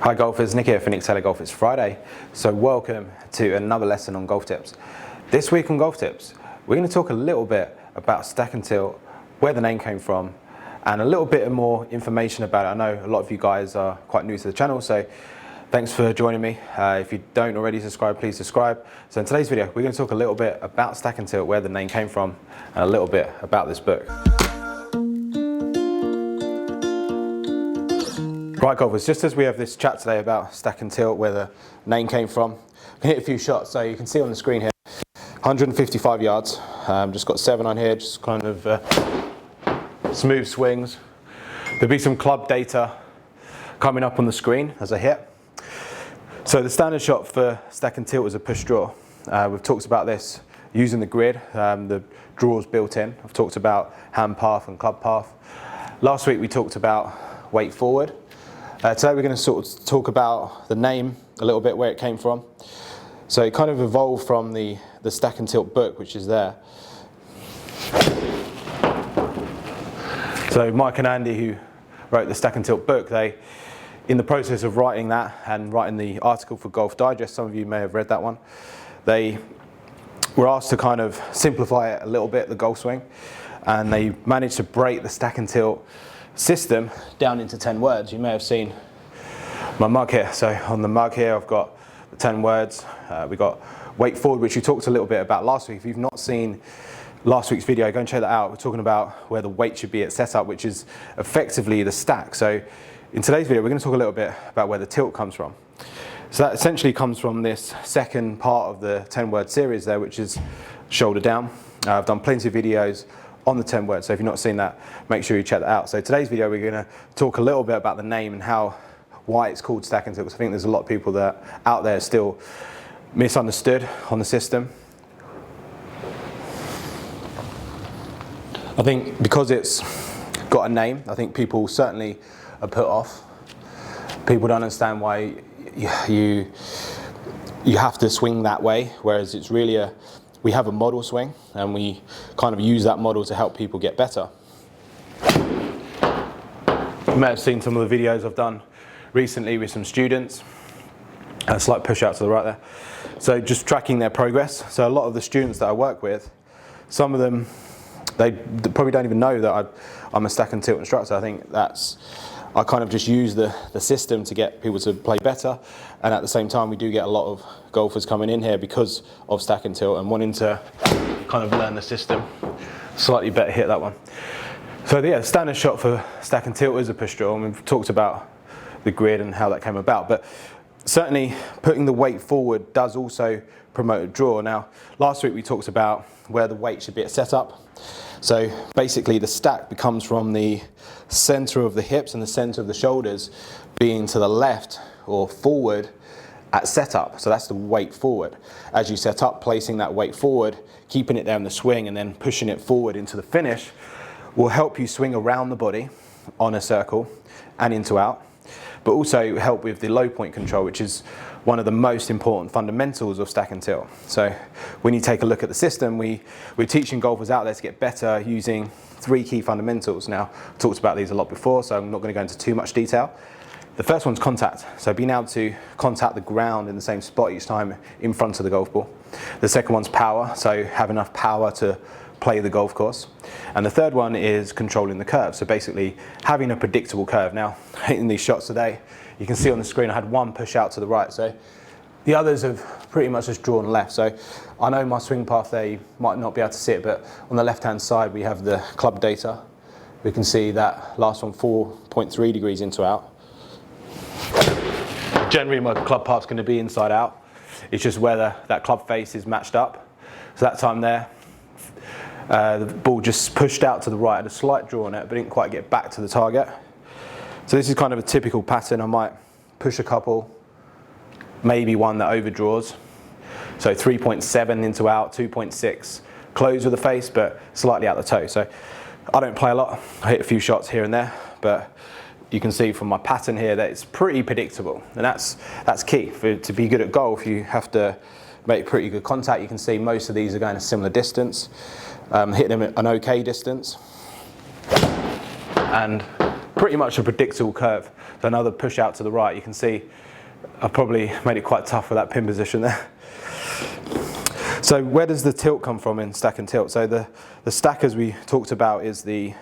Hi golfers, Nick here for Nick's Hello Golf. It's Friday, so welcome to another lesson on golf tips. This week on golf tips, we're going to talk a little bit about stack and tilt, where the name came from, and a little bit more information about it. I know a lot of you guys are quite new to the channel, so thanks for joining me. If you don't already subscribe, please subscribe. So in today's video, we're going to talk a little bit about stack and tilt, where the name came from, and a little bit about this book. Right golfers, just as we have this chat today about stack and tilt, where the name came from, I can hit a few shots. So you can see on the screen here, 155 yards, just got 7 on here, just kind of smooth swings. There'll be some club data coming up on the screen as I hit. So the standard shot for stack and tilt is a push draw. We've talked about this using the grid, the draws built in. I've talked about hand path and club path. Last week we talked about weight forward. Today we're going to sort of talk about the name a little bit, where it came from. So it kind of evolved from the stack and tilt book, which is there. So Mike and Andy, who wrote the stack and tilt book, they, in the process of writing that and writing the article for Golf Digest, some of you may have read that one, they were asked to kind of simplify it a little bit, the golf swing, and they managed to break the stack and tilt system down into 10 words. You may have seen my mug here. So on the mug here I've got the 10 words. We got weight forward, which we talked a little bit about last week. If you've not seen last week's video, go and check that out. We're talking about where the weight should be at setup, which is effectively the stack. So in today's video we're going to talk a little bit about where the tilt comes from. So that essentially comes from this second part of the 10 word series there, which is shoulder down. I've done plenty of videos on the 10 words, so if you've not seen that, make sure you check that out. So today's video we're going to talk a little bit about the name and why it's called stack and tilt, because I think there's a lot of people that out there still misunderstood on the system. I think because it's got a name, I think people certainly are put off. People don't understand why you have to swing that way, whereas it's really we have a model swing and we kind of use that model to help people get better. You may have seen some of the videos I've done recently with some students. A slight push out to the right there. So just tracking their progress. So a lot of the students that I work with, some of them, they probably don't even know that I'm a stack and tilt instructor. I think I kind of just use the system to get people to play better, and at the same time we do get a lot of golfers coming in here because of stack and tilt and wanting to kind of learn the system. Slightly better hit that one. So yeah, the standard shot for stack and tilt is a push draw, and we've talked about the grid and how that came about, but certainly putting the weight forward does also promote a draw. Now last week we talked about where the weight should be at setup. So basically the stack becomes from the center of the hips and the center of the shoulders being to the left or forward at setup. So that's the weight forward. As you set up, placing that weight forward, keeping it down the swing and then pushing it forward into the finish will help you swing around the body on a circle and into out, but also help with the low point control, which is one of the most important fundamentals of stack and tilt. So when you take a look at the system, we're teaching golfers out there to get better using 3 key fundamentals. Now, I've talked about these a lot before, so I'm not going to go into too much detail. The first one's contact, so being able to contact the ground in the same spot each time in front of the golf ball. The second one's power, so have enough power to play the golf course. And the third one is controlling the curve, so basically having a predictable curve. Now, hitting these shots today, you can see on the screen I had one push out to the right, so the others have pretty much just drawn left. So I know my swing path there, you might not be able to see it, but on the left hand side we have the club data. We can see that last one 4.3 degrees into out. Generally my club path's going to be inside out. It's just whether that club face is matched up. So that time there, the ball just pushed out to the right, had a slight draw on it, but didn't quite get back to the target. So this is kind of a typical pattern. I might push a couple, maybe one that overdraws. So 3.7 into out, 2.6, close with the face, but slightly out the toe. So I don't play a lot. I hit a few shots here and there, but you can see from my pattern here that it's pretty predictable. And that's key. To be good at golf, you have to make pretty good contact. You can see most of these are going a similar distance. Hitting them at an okay distance. And pretty much a predictable curve. another push out to the right. You can see I've probably made it quite tough with that pin position there. So where does the tilt come from in stack and tilt? So the stack, as we talked about, is the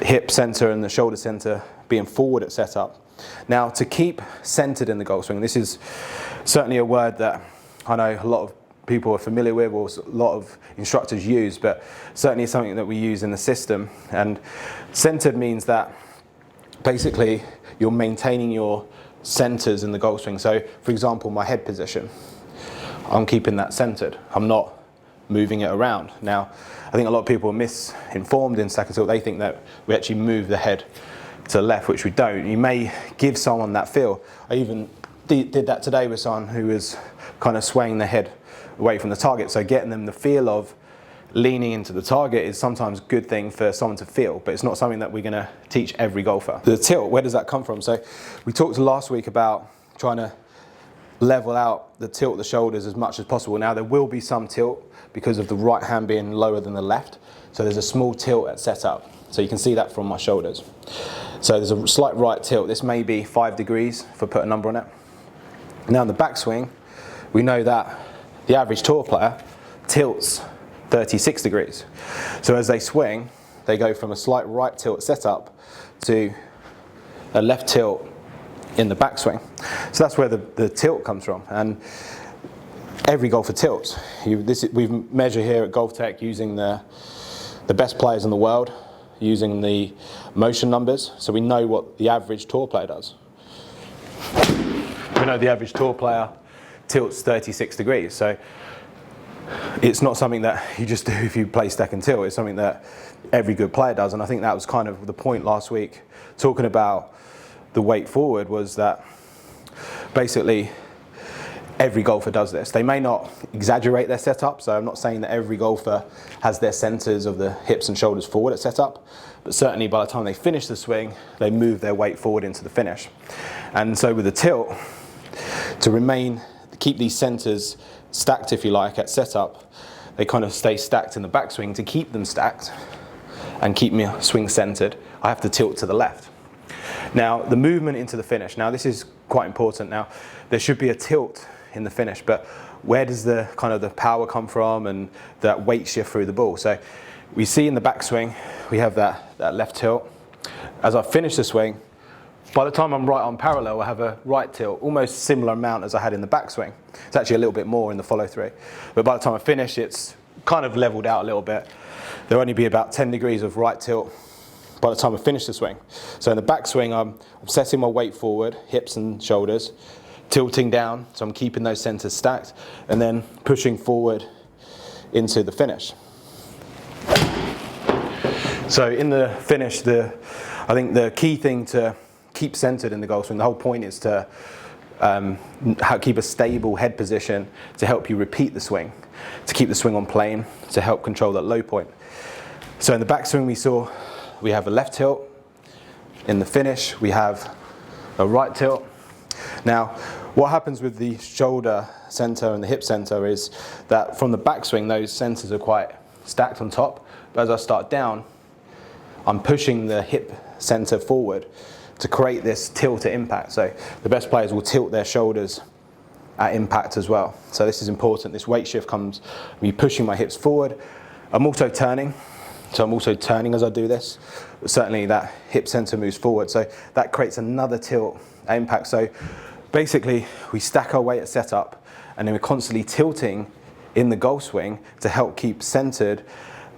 hip center and the shoulder center being forward at setup. Now, to keep centered in the golf swing, this is certainly a word that I know a lot of people are familiar with, or a lot of instructors use, but certainly something that we use in the system. And centered means that basically you're maintaining your centers in the golf swing. So for example, my head position, I'm keeping that centered. I'm not moving it around. Now, I think a lot of people are misinformed in stack and tilt. They think that we actually move the head to the left, which we don't. You may give someone that feel. I even did that today with someone who was kind of swaying their head away from the target. So getting them the feel of leaning into the target is sometimes a good thing for someone to feel, but it's not something that we're going to teach every golfer. The tilt, where does that come from? So we talked last week about trying to level out the tilt of the shoulders as much as possible. Now, there will be some tilt because of the right hand being lower than the left. So there's a small tilt at setup. So you can see that from my shoulders. So there's a slight right tilt. This may be 5 degrees if I put a number on it. Now in the backswing, we know that the average tour player tilts 36 degrees. So as they swing, they go from a slight right tilt setup to a left tilt in the backswing. So that's where the tilt comes from. And every golfer tilts. We measure here at GOLFTEC using the best players in the world, using the motion numbers, so we know what the average tour player does. We know the average tour player tilts 36 degrees, so it's not something that you just do if you play stack and tilt. It's something that every good player does, and I think that was kind of the point last week, talking about the weight forward, was that basically every golfer does this. They may not exaggerate their setup, so I'm not saying that every golfer has their centers of the hips and shoulders forward at setup, but certainly by the time they finish the swing, they move their weight forward into the finish. And so with the tilt, to keep these centers stacked, if you like, at setup, they kind of stay stacked in the backswing. To keep them stacked and keep me swing centered, I have to tilt to the left. Now, the movement into the finish. Now, this is quite important. Now, there should be a tilt in the finish, but where does the kind of the power come from and that weight shift through the ball? So we see in the backswing, we have that left tilt. As I finish the swing, by the time I'm right on parallel, I have a right tilt, almost similar amount as I had in the backswing. It's actually a little bit more in the follow through. But by the time I finish, it's kind of leveled out a little bit. There'll only be about 10 degrees of right tilt by the time I finish the swing. So in the backswing, I'm setting my weight forward, hips and shoulders, tilting down, so I'm keeping those centers stacked, and then pushing forward into the finish. So in the finish, I think the key thing to keep centered in the golf swing, the whole point is to keep a stable head position to help you repeat the swing, to keep the swing on plane, to help control that low point. So in the backswing we have a left tilt. In the finish we have a right tilt. Now, what happens with the shoulder center and the hip center is that from the backswing, those centers are quite stacked on top. But as I start down, I'm pushing the hip center forward to create this tilt at impact. So the best players will tilt their shoulders at impact as well. So this is important. This weight shift comes me pushing my hips forward. I'm also turning. So I'm also turning as I do this. But certainly that hip center moves forward. So that creates another tilt at impact. So basically we stack our weight at setup and then we're constantly tilting in the golf swing to help keep centered,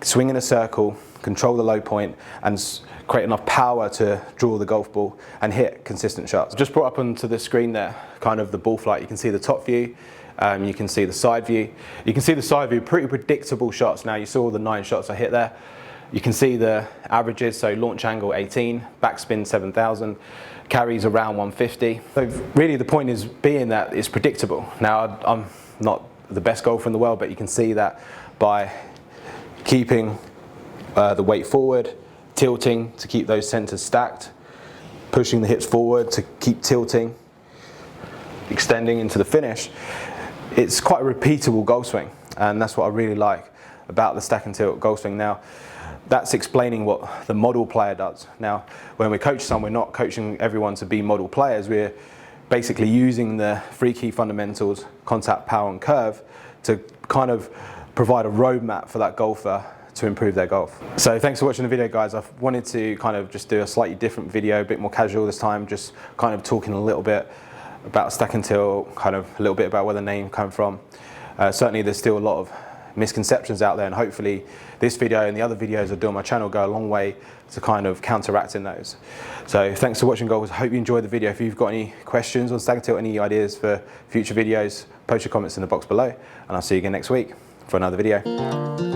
swing in a circle, control the low point, and create enough power to draw the golf ball and hit consistent shots. Just brought up onto the screen there, kind of the ball flight. You can see the top view, you can see the side view. You can see the side view, pretty predictable shots. Now you saw the 9 shots I hit there. You can see the averages, so launch angle 18, backspin 7,000, carries around 150. So really the point is being that it's predictable. Now I'm not the best golfer in the world, but you can see that by keeping the weight forward, tilting to keep those centers stacked, pushing the hips forward to keep tilting, extending into the finish. It's quite a repeatable golf swing, and that's what I really like about the stack and tilt golf swing. Now, that's explaining what the model player does. Now, when we coach some, we're not coaching everyone to be model players. We're basically using the 3 key fundamentals, contact, power, and curve, to kind of provide a roadmap for that golfer to improve their golf. So thanks for watching the video, guys. I've wanted to kind of just do a slightly different video, a bit more casual this time, just kind of talking a little bit about stack and tilt, kind of a little bit about where the name came from. Certainly there's still a lot of misconceptions out there, and hopefully this video and the other videos I do on my channel go a long way to kind of counteracting those. So thanks for watching, golfers. I hope you enjoyed the video. If you've got any questions on stack and tilt, any ideas for future videos, post your comments in the box below, and I'll see you again next week for another video.